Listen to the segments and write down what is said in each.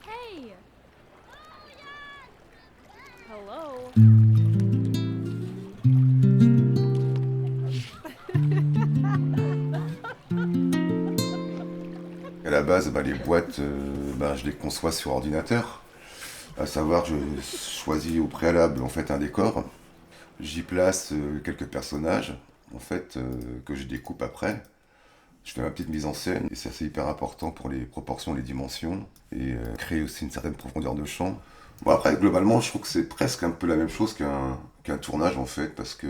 Hey! Hello? À la base, les boîtes, je les conçois sur ordinateur. À savoir, je choisis au préalable en fait un décor. J'y place quelques personnages en fait que je découpe après. Je fais ma petite mise en scène et ça c'est hyper important pour les proportions, les dimensions et créer aussi une certaine profondeur de champ. Bon après globalement je trouve que c'est presque un peu la même chose qu'un tournage en fait parce que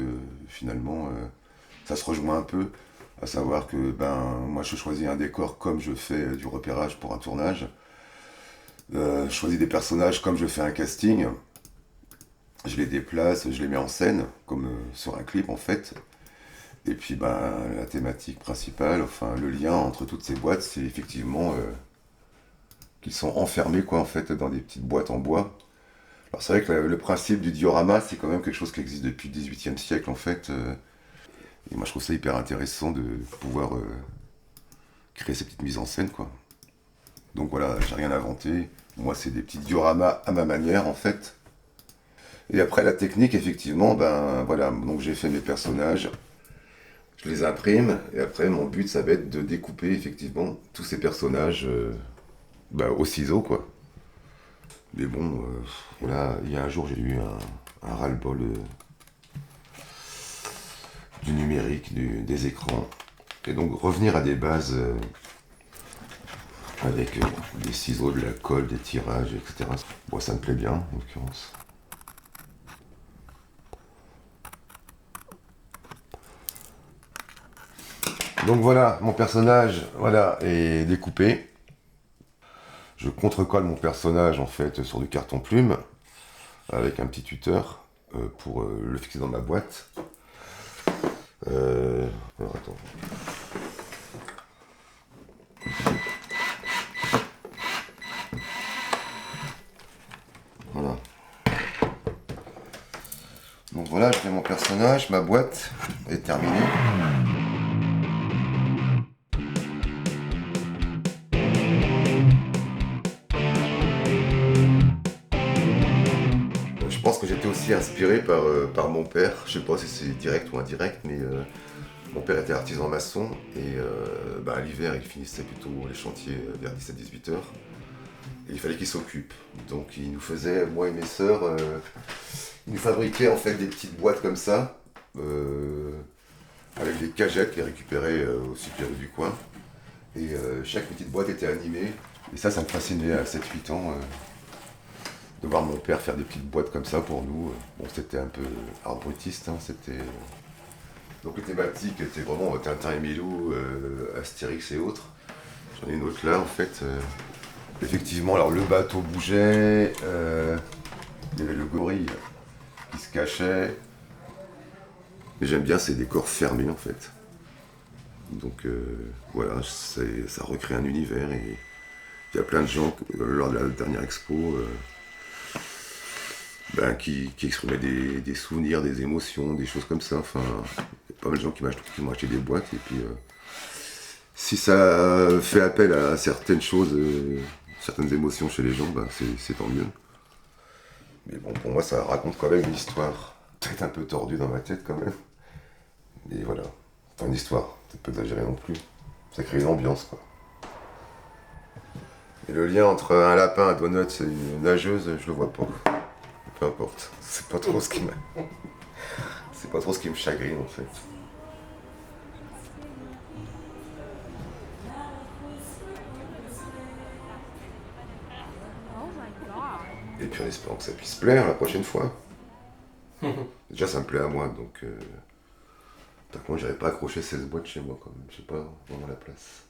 finalement ça se rejoint un peu. À savoir que moi je choisis un décor comme je fais du repérage pour un tournage. Je choisis des personnages comme je fais un casting. Je les déplace, je les mets en scène comme sur un clip en fait. Et puis la thématique principale, enfin le lien entre toutes ces boîtes, c'est effectivement qu'ils sont enfermés quoi en fait dans des petites boîtes en bois. Alors c'est vrai que le principe du diorama, c'est quand même quelque chose qui existe depuis le XVIIIe siècle en fait. Et moi je trouve ça hyper intéressant de pouvoir créer ces petites mises en scène quoi. Donc voilà, j'ai rien inventé. Moi c'est des petits dioramas à ma manière en fait. Et après la technique, effectivement, voilà, donc j'ai fait mes personnages, je les imprime, et après mon but ça va être de découper effectivement tous ces personnages au ciseau quoi. Mais bon, voilà, il y a un jour j'ai eu un ras-le-bol du numérique, des écrans. Et donc revenir à des bases avec des ciseaux, de la colle, des tirages, etc. Bon, ça me plaît bien en l'occurrence. Donc voilà, mon personnage voilà, est découpé. Je contre-colle mon personnage en fait sur du carton plume avec un petit tuteur pour le fixer dans ma boîte. Alors attends. Voilà. Donc voilà, je fais mon personnage, ma boîte est terminée. Je pense que j'étais aussi inspiré par mon père. Je sais pas si c'est direct ou indirect, mais mon père était artisan maçon et l'hiver il finissait plutôt les chantiers vers 17-18 heures. Et il fallait qu'il s'occupe. Donc il nous faisait, moi et mes sœurs, il nous fabriquait en fait des petites boîtes comme ça, avec des cagettes qu'il récupérait au super du coin. Et chaque petite boîte était animée. Et ça me fascinait à 7-8 ans. De voir mon père faire des petites boîtes comme ça pour nous. Bon, c'était un peu arbrutiste, hein, c'était... Donc les thématiques étaient vraiment Tintin et Milou, Astérix et autres. J'en ai une autre là en fait. Effectivement, alors le bateau bougeait, il y avait le gorille qui se cachait. Mais j'aime bien ces décors fermés en fait. Donc voilà, ça recrée un univers et il y a plein de gens lors de la dernière expo qui exprimaient des souvenirs, des émotions, des choses comme ça. Enfin, il y a pas mal de gens qui m'ont acheté des boîtes et puis si ça fait appel à certaines choses, certaines émotions chez les gens, c'est tant mieux. Mais bon, pour moi, ça raconte quand même une histoire. Peut-être un peu tordue dans ma tête quand même. Et voilà. Enfin, une histoire, c'est pas exagéré non plus. Ça crée une ambiance, quoi. Et le lien entre un lapin, un donut et une nageuse, je le vois pas. Peu importe. C'est pas trop ce qui me... C'est pas trop ce qui me chagrine, en fait. Oh my god. Et puis en espérant que ça puisse plaire la prochaine fois. Déjà, ça me plaît à moi, donc... Par contre, j'irais pas accrocher 16 boîtes chez moi, quand même. Je sais pas, vraiment la place.